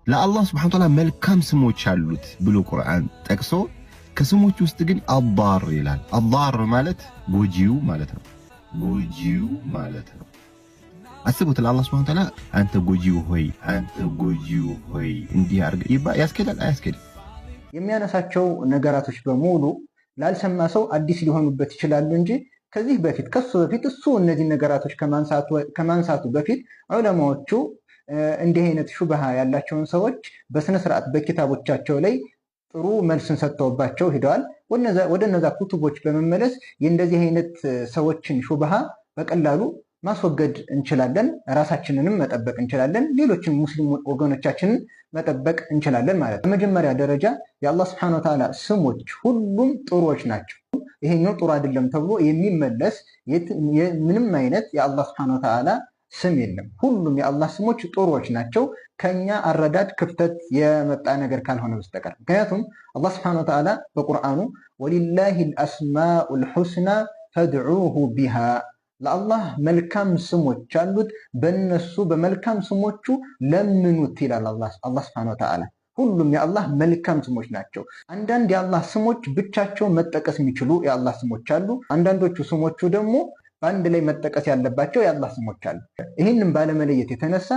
ለአላህ ሱብሓነሁ ወተዓላ መልካም ስሞች አሉት ብሎ ቁርአን ጠቅሶ ከስሞች ውስጥ ግን አዳር ይላል። አዳር ማለት ጎጂው ማለት ነው። ጎጂው ማለት ነው። አስቡት፣ ለአላህ ሱብሓነሁ ወተዓላ አንተ ጎጂው ሆይ፣ አንተ ጎጂው ሆይ እንዲህ አርግ ያስኬዳል? አያስኬድም። የሚያነሳቸው ነገራቶች በሙሉ ላልሰማ ሰው አዲስ ሊሆኑበት ይችላሉ እንጂ ከዚህ በፊት ከሱ በፊት እሱ እነዚህ ነገራቶች ከማንሳቱ በፊት ዑለማዎቹ እንዲህ አይነት ሹብሃ ያላቸውን ሰዎች በስነ ስርዓት በኪታቦቻቸው ላይ ጥሩ መልስን ሰጥተውባቸው ሄደዋል። ወደ እነዛ ኩቱቦች በመመለስ የእንደዚህ አይነት ሰዎችን ሹብሃ በቀላሉ ማስወገድ እንችላለን፣ ራሳችንንም መጠበቅ እንችላለን፣ ሌሎችን ሙስሊም ወገኖቻችንን መጠበቅ እንችላለን ማለት ነው። በመጀመሪያ ደረጃ የአላህ Subhanahu Wa Ta'ala ስሞች ሁሉም ጥሩዎች ናቸው። ይሄኛው ጥሩ አይደለም ተብሎ የሚመለስ ምንም አይነት የአላህ Subhanahu Wa Ta'ala ስም የለም። ሁሉም የአላህ ስሞች ጥሩዎች ናቸው ከኛ አረዳድ ክፍተት የመጣ ነገር ካልሆነ በስተቀር። ምክንያቱም አላህ Subhanahu Wa Ta'ala በቁርአኑ ወሊላሂል አስማኡል ሁስና ፈድዑሁ ቢሃ ለአላህ መልካም ስሞች አሉት በእነሱ በመልካም ስሞቹ ለምኑት ይላል አላህ Subhanahu Wa Ta'ala። ሁሉም የአላህ መልካም ስሞች ናቸው። አንዳንድ የአላህ ስሞች ብቻቸውን መጠቀስ የሚችሉ የአላህ ስሞች አሉ። አንዳንዶቹ ስሞቹ ደግሞ በአንድ ላይ መጠቀስ ያለባቸው የአላህ ስሞች አሉ። ይህንን ባለመለየት የተነሳ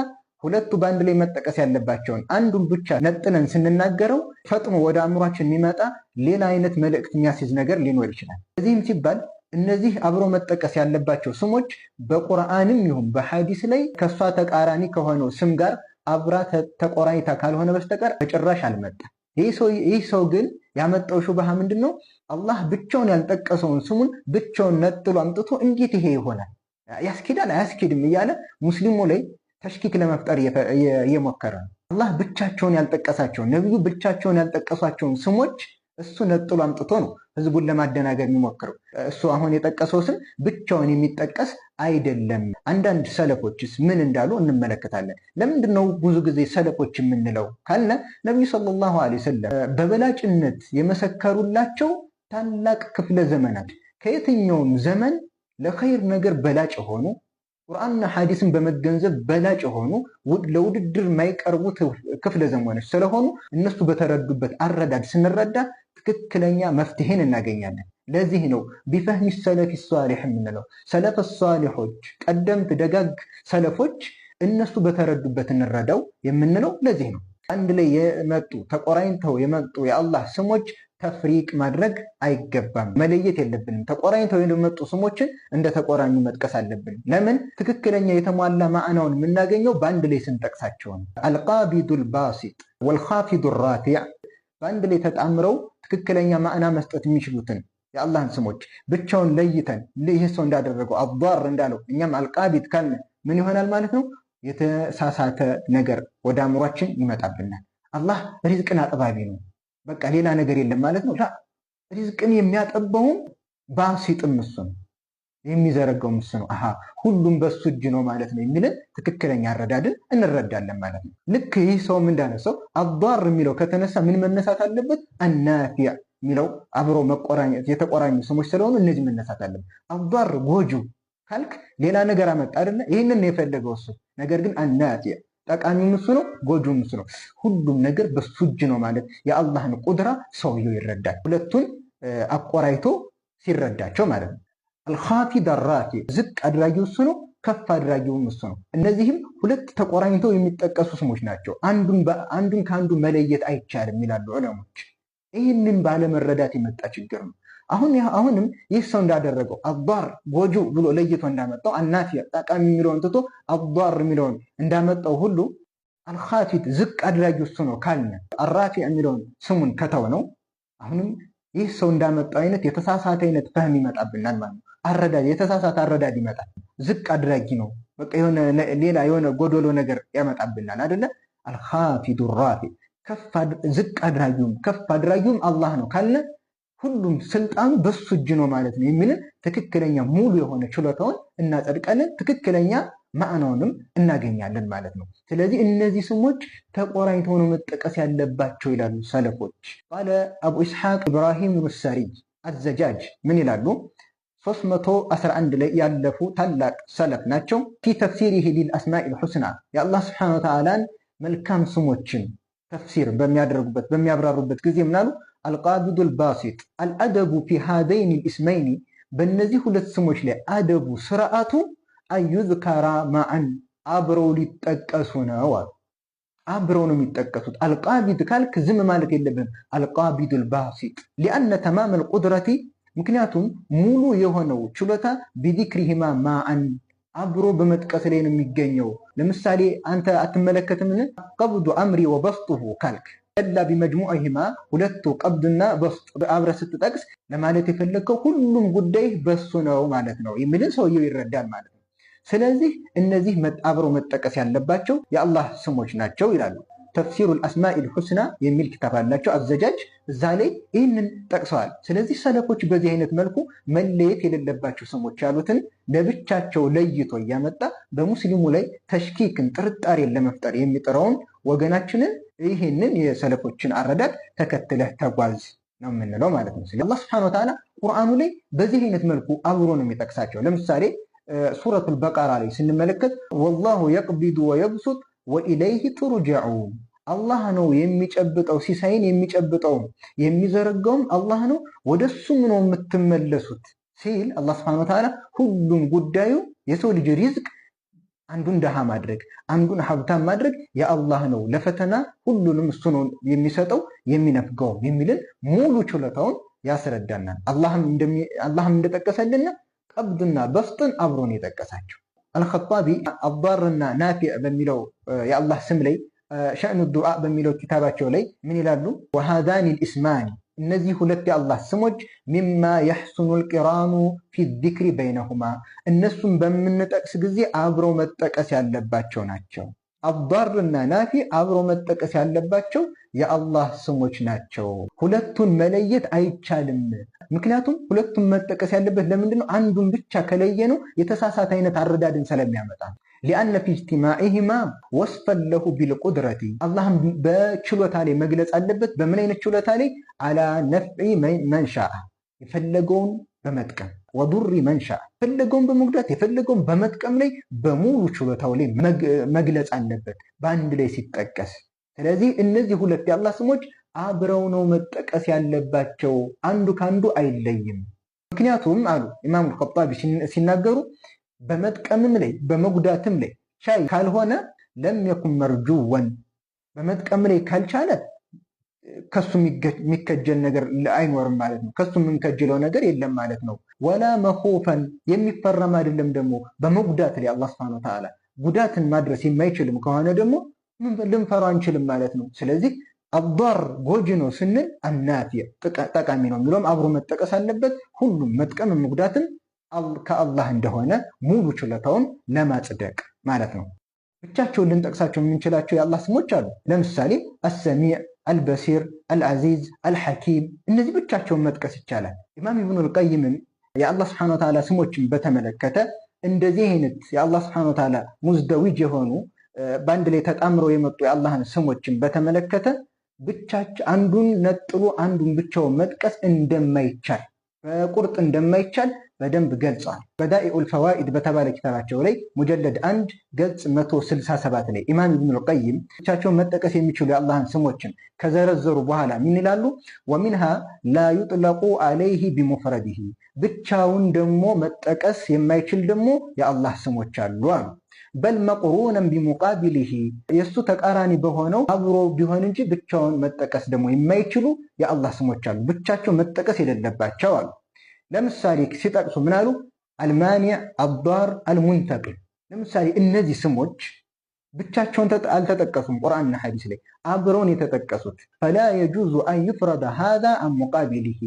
ሁለቱ በአንድ ላይ መጠቀስ ያለባቸውን አንዱን ብቻ ነጥለን ስንናገረው ፈጥኖ ወደ አእምሯችን የሚመጣ ሌላ አይነት መልእክት የሚያስይዝ ነገር ሊኖር ይችላል። ለዚህም ሲባል እነዚህ አብሮ መጠቀስ ያለባቸው ስሞች በቁርአንም ይሁን በሐዲስ ላይ ከሷ ተቃራኒ ከሆነው ስም ጋር አብራ ተቆራኝታ ካልሆነ በስተቀር በጭራሽ አልመጣም። ይህ ሰው ግን ያመጣው ሹብሃ ምንድነው? አላህ ብቻውን ያልጠቀሰውን ስሙን ብቻውን ነጥሎ አምጥቶ እንዴት ይሄ ይሆናል? ያስኬዳል? አያስኬድም? እያለ ሙስሊሙ ላይ ተሽኪክ ለመፍጠር እየሞከረ ነው። አላህ ብቻቸውን ያልጠቀሳቸውን ነብዩ ብቻቸውን ያልጠቀሷቸውን ስሞች እሱ ነጥሎ አምጥቶ ነው ህዝቡን ለማደናገር የሚሞክረው። እሱ አሁን የጠቀሰው ስም ብቻውን የሚጠቀስ አይደለም። አንዳንድ ሰለፎችስ ምን እንዳሉ እንመለከታለን። ለምንድነው ብዙ ጊዜ ሰለፎች የምንለው ካለ ነብዩ ሰለላሁ ዐለይሂ ወሰለም በበላጭነት የመሰከሩላቸው ታላቅ ክፍለ ዘመናት ከየትኛውም ዘመን ለኸይር ነገር በላጭ ሆኑ ቁርአንና ሐዲስን በመገንዘብ በላጭ የሆኑ ለውድድር የማይቀርቡት ክፍለ ዘመኖች ስለሆኑ እነሱ በተረዱበት አረዳድ ስንረዳ ትክክለኛ መፍትሄን እናገኛለን። ለዚህ ነው ቢፈህሚ ሰለፊ ሷሊህ የምንለው። ሰለፍ ሷሊሆች ቀደምት ደጋግ ሰለፎች እነሱ በተረዱበት እንረዳው የምንለው ለዚህ ነው። አንድ ላይ የመጡ ተቆራኝተው የመጡ የአላህ ስሞች ተፍሪቅ ማድረግ አይገባም። መለየት የለብንም። ተቆራኝተው የመጡ ስሞችን እንደ ተቆራኙ መጥቀስ አለብን። ለምን? ትክክለኛ የተሟላ ማዕናውን የምናገኘው በአንድ ላይ ስንጠቅሳቸው ነው። አልቃቢዱል ባሲጥ ወልኻፊዱር ራፊዕ በአንድ ላይ ተጣምረው ትክክለኛ ማዕና መስጠት የሚችሉትን የአላህን ስሞች ብቻውን ለይተን ይህ ሰው እንዳደረገው አዳር እንዳለው እኛም አልቃቢድ ካልን ምን ይሆናል ማለት ነው? የተሳሳተ ነገር ወደ አእምሯችን ይመጣብናል። አላህ ሪዝቅን አጥባቢ ነው፣ በቃ ሌላ ነገር የለም ማለት ነው። ሪዝቅን የሚያጠባውም ባሲጥም እሱ ነው፣ የሚዘረጋውም እሱ ነው። ሁሉም በሱ እጅ ነው ማለት ነው የሚልን ትክክለኛ አረዳድን እንረዳለን ማለት ነው። ልክ ይህ ሰውም እንዳነሳው አዳር የሚለው ከተነሳ ምን መነሳት አለበት? አናፊዕ የሚለው አብሮ መቆራኘት የተቆራኙ ስሞች ስለሆኑ እነዚህ መነሳት አለበት። አዳር ጎጂው ካልክ ሌላ ነገር አመጣ አይደለ? ይህንን ነው የፈለገው እሱ። ነገር ግን አናፊዕ ጠቃሚው እሱ ነው፣ ጎጂው እሱ ነው። ሁሉም ነገር በሱ እጅ ነው ማለት የአላህን ቁድራ ሰውየው ይረዳል። ሁለቱን አቆራይቶ ሲረዳቸው ማለት ነው። አልኻፊድ አራፊዕ ዝቅ አድራጊው እሱ ነው፣ ከፍ አድራጊውም እሱ ነው። እነዚህም ሁለት ተቆራኝተው የሚጠቀሱ ስሞች ናቸው። አንዱን ከአንዱ መለየት አይቻልም ይላሉ ዑለሞች። ይህንን ባለመረዳት የመጣ ችግር ነው። አሁንም ይህ ሰው እንዳደረገው አዳር ጎጂው ብሎ ለይቶ እንዳመጣው አናፊዕ ጠቃሚ የሚለውን ትቶ አዳር የሚለውን እንዳመጣው ሁሉ አልኻፊድ ዝቅ አድራጊው እሱ ነው ካልን አራፊዕ የሚለውን ስሙን ከተው ነው አሁንም ይህ ሰው እንዳመጣው አይነት የተሳሳተ አይነት ፈህም ይመጣብናል ማለት ነው። አረዳድ የተሳሳተ አረዳድ ይመጣል። ዝቅ አድራጊ ነው በቃ ሌላ የሆነ ጎዶሎ ነገር ያመጣብናል አይደለ? አልኻፊዱ ራፊዕ ዝቅ አድራጊውም ከፍ አድራጊውም አላህ ነው ካልን ሁሉም ስልጣኑ በሱ እጅ ነው ማለት ነው የሚልን ትክክለኛ ሙሉ የሆነ ችሎታውን እናጸድቃለን፣ ትክክለኛ ማዕናውንም እናገኛለን ማለት ነው። ስለዚህ እነዚህ ስሞች ተቆራኝተው ነው መጠቀስ ያለባቸው ይላሉ ሰለፎች። ባለ አቡ ኢስሐቅ ኢብራሂም አልሰሪጅ አዘጃጅ ምን ይላሉ? 311 ላይ ያለፉ ታላቅ ሰለፍ ናቸው። ፊ ተፍሲሪሂ ሊልአስማኢል ሁስና የአላህ Subhanahu Wa Ta'ala መልካም ስሞችን ተፍሲር በሚያብራሩበት ጊዜ ምናሉ አልቃቢዱል ባሲጥ አልአደቡ ፊ ሃዘይን ልእስመይኒ በእነዚህ ሁለት ስሞች ላይ አደቡ ስርዓቱ አዩዝከራ ማዕን አብረው ሊጠቀሱ ነው አሉ። አብረው ነው የሚጠቀሱት። አልቃቢድ ካልክ ዝም ማለት የለብንም። አልቃቢዱል ባሲጥ ሊአነ ተማም አልቁድረቲ ምክንያቱም ሙሉ የሆነው ችሎታ ቢዚክሪሂማ ማዕን አብሮ በመጥቀስ ላይ ነው የሚገኘው። ለምሳሌ አንተ አትመለከትምን? ቀብዱ አምሪ ወበስጡሁ ካልክ ላ ቢመጅሙዕሂማ ሁለቱ ቀብድና በስጥ አብረ ስትጠቅስ ለማለት የፈለግከው ሁሉም ጉዳይ በሱ ነው ማለት ነው የሚልን ሰውየው ይረዳል ማለት ነው። ስለዚህ እነዚህ አብረው መጠቀስ ያለባቸው የአላህ ስሞች ናቸው ይላሉ። ተፍሲሩል አስማኢል ሁስና የሚል ኪታብ አላቸው አዘጃጅ፣ እዛ ላይ ይህንን ጠቅሰዋል። ስለዚህ ሰለፎች በዚህ አይነት መልኩ መለየት የሌለባቸው ስሞች ያሉትን ለብቻቸው ለይቶ እያመጣ በሙስሊሙ ላይ ተሽኪክን ጥርጣሬን ለመፍጠር የሚጥረውን ወገናችንን ይህንን የሰለፎችን አረዳድ ተከትለህ ተጓዝ ነው የምንለው ማለት ነው። ስለዚህ አላህ ሱብሓነሁ ወተዓላ ቁርአኑ ላይ በዚህ አይነት መልኩ አብሮ ነው የሚጠቅሳቸው። ለምሳሌ ሱረቱል በቀራ ላይ ስንመለከት ወላሁ የቅቢዱ ወየብሱጥ ወኢለይህ ቱርጀዑን አላህ ነው የሚጨብጠው፣ ሲሳይን የሚጨብጠውም የሚዘረጋውም አላህ ነው፣ ወደሱም ነው የምትመለሱት ሲል አላህ ሱብሓነሁ ወተዓላ ሁሉም ጉዳዩ የሰው ልጅ ሪዝቅ አንዱን ደሃ ማድረግ አንዱን ሀብታም ማድረግ የአላህ ነው፣ ለፈተና ሁሉንም እሱ ነው የሚሰጠው የሚነፍገው የሚልን ሙሉ ችሎታውን ያስረዳናል። አላህም እንደጠቀሰልና ቀብድና በስጥን አብሮን የጠቀሳቸው። አልኸጣቢ አዳርና ናፊዕ በሚለው የአላህ ስም ላይ ሸእኑ ዱዓ በሚለው ኪታባቸው ላይ ምን ይላሉ? ወሃዛኒ ልእስማኒ እነዚህ ሁለት የአላህ ስሞች ሚማ የሕሱኑ ልቂራኑ ፊ ዚክሪ በይነሁማ እነሱም በምንጠቅስ ጊዜ አብረው መጠቀስ ያለባቸው ናቸው። አዳርና ናፊዕ አብረው መጠቀስ ያለባቸው የአላህ ስሞች ናቸው። ሁለቱን መለየት አይቻልም። ምክንያቱም ሁለቱም መጠቀስ ያለበት ለምንድን ነው? አንዱን ብቻ ከለየ ነው የተሳሳተ አይነት አረዳድን ስለሚያመጣ። ሊአነ ፊ ኢጅቲማዒሂማ ወስፈን ለሁ ቢልቁድረቲ አላህም በችሎታ ላይ መግለጽ አለበት። በምን አይነት ችሎታ ላይ? አላ ነፍዒ መንሻአ የፈለገውን በመጥቀም ወዱሪ መንሻአ የፈለገውን በመጉዳት የፈለገውን በመጥቀም ላይ በሙሉ ችሎታው ላይ መግለጽ አለበት በአንድ ላይ ሲጠቀስ። ስለዚህ እነዚህ ሁለት የአላህ ስሞች አብረው ነው መጠቀስ ያለባቸው፣ አንዱ ካንዱ አይለይም። ምክንያቱም አሉ ኢማሙ አልኸጣቢ ሲናገሩ በመጥቀምም ላይ በመጉዳትም ላይ ሻይ ካልሆነ ለም የኩን መርጁወን በመጥቀም ላይ ካልቻለ ከሱ የሚከጀል ነገር አይኖርም ማለት ነው። ከሱ የምንከጅለው ነገር የለም ማለት ነው። ወላ መኹፈን የሚፈረም አይደለም ደግሞ በመጉዳት ላይ አላህ ሱብሓነሁ ወተዓላ ጉዳትን ማድረስ የማይችልም ከሆነ ደግሞ ልንፈራ አንችልም ማለት ነው። ስለዚህ አዳር ጎጂ ነው ስንል አናፊዕ ጠቃሚ ነው የሚለውም አብሮ መጠቀስ አለበት። ሁሉም መጥቀም መጉዳትን ከአላህ እንደሆነ ሙሉ ችሎታውን ለማጽደቅ ማለት ነው። ብቻቸውን ልንጠቅሳቸው የምንችላቸው የአላህ ስሞች አሉ። ለምሳሌ አሰሚዕ፣ አልበሲር፣ አልዓዚዝ፣ አልሐኪም እነዚህ ብቻቸውን መጥቀስ ይቻላል። ኢማም ኢብኑል ቀይምም የአላህ ሱብሓነሁ ወተዓላ ስሞችን በተመለከተ እንደዚህ አይነት የአላህ ሱብሓነሁ ወተዓላ ሙዝደዊጅ የሆኑ በአንድ ላይ ተጣምረው የመጡ የአላህን ስሞችን በተመለከተ ብቻቸው አንዱን ነጥሎ አንዱን ብቻውን መጥቀስ እንደማይቻል በቁርጥ እንደማይቻል በደንብ ገልጸዋል። በዳኢኡል ፈዋኢድ በተባለ ኪታባቸው ላይ ሙጀለድ 1 ገጽ 167 ላይ ኢማም ኢብኑል ቀይም ብቻቸውን መጠቀስ የሚችሉ የአላህን ስሞችን ከዘረዘሩ በኋላ ምን ይላሉ? ወሚንሃ ላ ዩጥለቁ አለይህ ቢሙፍረዲህ ብቻውን ደግሞ መጠቀስ የማይችል ደግሞ የአላህ ስሞች አሉ አሉ። በል መቅሩነን ቢሙቃቢሊህ የእሱ ተቃራኒ በሆነው አብሮ ቢሆን እንጂ ብቻውን መጠቀስ ደግሞ የማይችሉ የአላህ ስሞች አሉ፣ ብቻቸው መጠቀስ የሌለባቸው አሉ። ለምሳሌ ሲጠቅሱ ምን አሉ? አልማኒዕ፣ አዳር፣ አልሙንተቂም። ለምሳሌ እነዚህ ስሞች ብቻቸውን አልተጠቀሱም። ቁርአንና ሐዲስ ላይ አብረውን የተጠቀሱት ፈላ የጁዙ አን ዩፍረደ ሃዛ አን ሙቃቢሊህ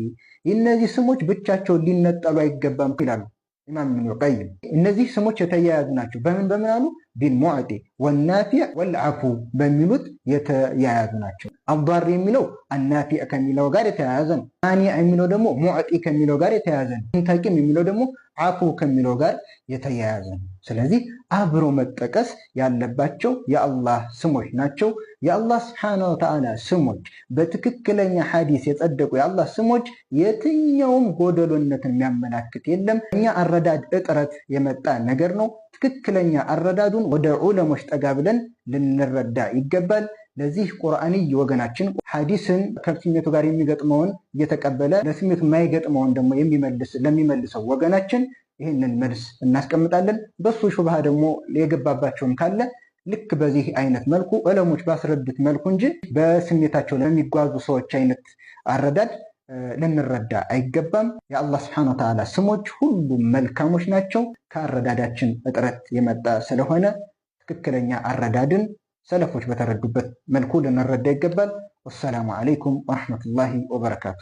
እነዚህ ስሞች ብቻቸውን ሊነጠሉ አይገባም ይላሉ ኢማም ኢብኑል ቀይም። እነዚህ ስሞች የተያያዙ ናቸው። በምን አሉ? ቢልሙዕጢ ወናፊዕ ወልዓፉ በሚሉት የተያያዙ ናቸው። አዳር የሚለው አናፊዕ ከሚለው ጋር የተያያዘ ነው። ማኒዕ የሚለው ደግሞ ሙዕጢ ከሚለው ጋር የተያያዘ ነው። ሙንተቂም የሚለው ደግሞ ዓፉ ከሚለው ጋር የተያያዘ ነው። ስለዚህ አብሮ መጠቀስ ያለባቸው የአላህ ስሞች ናቸው። የአላህ ሱብሓነሁ ወተዓላ ስሞች በትክክለኛ ሐዲስ የጸደቁ የአላህ ስሞች የትኛውም ጎደሎነትን የሚያመላክት የለም። እኛ አረዳድ እጥረት የመጣ ነገር ነው። ትክክለኛ አረዳዱን ወደ ዑለሞች ጠጋ ብለን ልንረዳ ይገባል። ለዚህ ቁርአንይ ወገናችን ሐዲስን ከስሜቱ ጋር የሚገጥመውን እየተቀበለ ለስሜቱ የማይገጥመውን ደግሞ ለሚመልሰው ወገናችን ይህንን መልስ እናስቀምጣለን። በሱ ሹብሃ ደግሞ የገባባቸውም ካለ ልክ በዚህ አይነት መልኩ ዑለሞች ባስረዱት መልኩ እንጂ በስሜታቸው ለሚጓዙ ሰዎች አይነት አረዳድ ልንረዳ አይገባም። የአላህ ስብሐነ ወተዓላ ስሞች ሁሉም መልካሞች ናቸው። ከአረዳዳችን እጥረት የመጣ ስለሆነ ትክክለኛ አረዳድን ሰለፎች በተረዱበት መልኩ ልንረዳ ይገባል። ወሰላሙ አለይኩም ወረሕመቱላሂ ወበረካቱ።